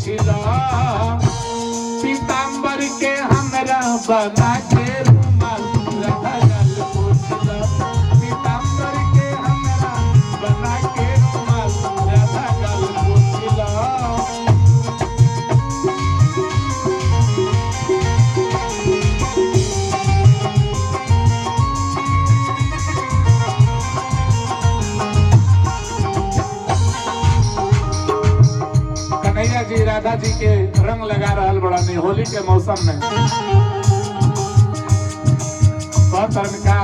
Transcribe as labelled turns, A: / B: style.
A: पूछला पीताम्बर के हमरा बना के रुमाल राधा गल पूछला पीताम्बर के हमरा बना के रुमाल राधा गल पूछला कन्हैया जी राधा जी के रंग लगा रहल बड़ा नहीं होली के मौसम में बहुत का